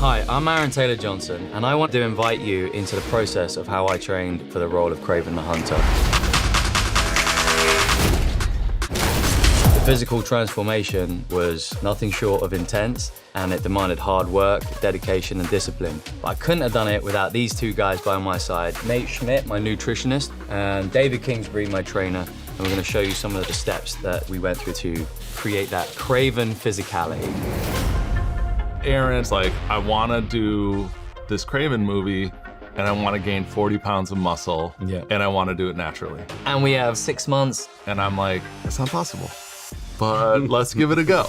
Hi, I'm Aaron Taylor-Johnson, and I want to invite you into the process of how I trained for the role of Kraven the Hunter. The physical transformation was nothing short of intense, and it demanded hard work, dedication, and discipline. But I couldn't have done it without these two guys by my side. Nate Schmidt, my nutritionist, and David Kingsbury, my trainer. And we're gonna show you some of the steps that we went through to create that Kraven physicality. Aaron's like, I wanna do this Kraven movie and I wanna gain 40 pounds of muscle and I wanna do it naturally. And we have 6 months. And I'm like, it's not possible, but let's give it a go.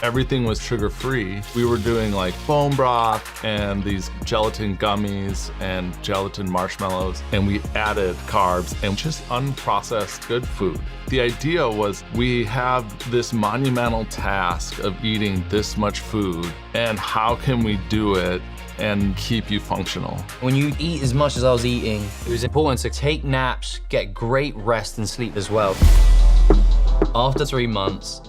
Everything was sugar-free. We were doing like bone broth and these gelatin gummies and gelatin marshmallows, and we added carbs and just unprocessed good food. The idea was we have this monumental task of eating this much food, and how can we do it and keep you functional? When you eat as much as I was eating, it was important to take naps, get great rest and sleep as well. After 3 months,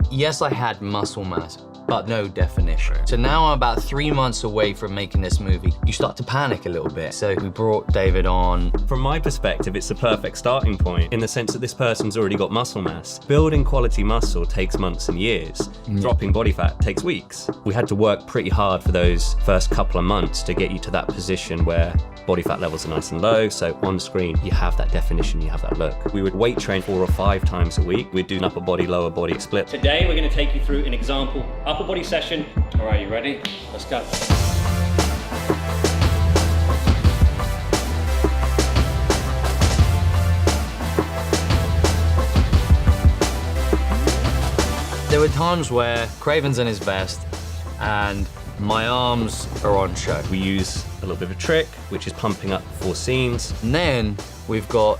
yes, I had muscle mass, but no definition. So now I'm about 3 months away from making this movie. You start to panic a little bit. So we brought David on. From my perspective, it's the perfect starting point in the sense that this person's already got muscle mass. Building quality muscle takes months and years. Dropping body fat takes weeks. We had to work pretty hard for those first couple of months to get you to that position where body fat levels are nice and low, so on screen you have that definition, you have that look. We would weight train 4 or 5 times a week. We'd do an upper body, lower body split. Today we're going to take you through an example upper body session. All right, you ready? Let's go. There were times where Kraven's in his vest and my arms are on show. We use a little bit of a trick, which is pumping up before scenes. And then we've got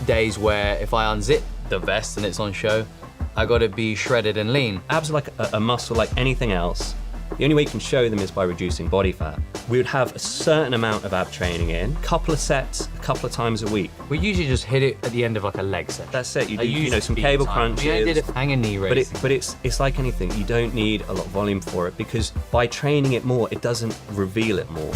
days where if I unzip the vest and it's on show, I gotta be shredded and lean. Abs are like a muscle like anything else. The only way you can show them is by reducing body fat. We would have a certain amount of ab training in, a couple of sets, a couple of times a week. We usually just hit it at the end of like a leg set. That's it. You do some cable crunches. Yeah, I did a hang and knee raise. But it's like anything. You don't need a lot of volume for it because by training it more, it doesn't reveal it more.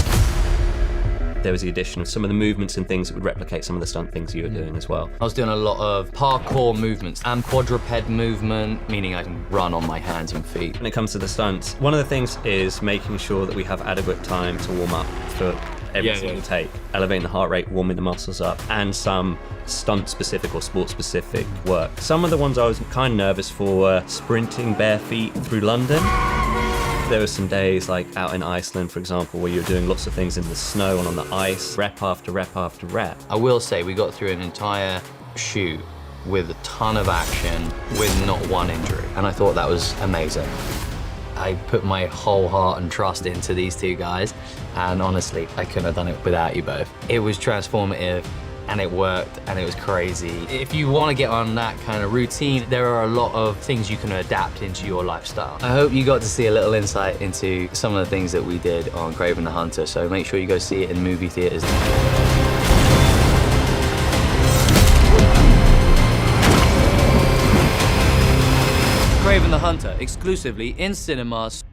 There was the addition of some of the movements and things that would replicate some of the stunt things you were doing as well. I was doing a lot of parkour movements and quadruped movement, meaning I can run on my hands and feet. When it comes to the stunts, one of the things is making sure that we have adequate time to warm up for every single take. Elevating the heart rate, warming the muscles up, and some stunt-specific or sport-specific work. Some of the ones I was kind of nervous for were sprinting bare feet through London. There were some days like out in Iceland, for example, where you're doing lots of things in the snow and on the ice, rep after rep after rep. I will say we got through an entire shoot with a ton of action with not one injury, and I thought that was amazing. I put my whole heart and trust into these two guys, and honestly, I couldn't have done it without you both. It was transformative, and it worked, and it was crazy. If you want to get on that kind of routine, there are a lot of things you can adapt into your lifestyle. I hope you got to see a little insight into some of the things that we did on Kraven the Hunter, so make sure you go see it in movie theaters. Kraven the Hunter, exclusively in cinemas.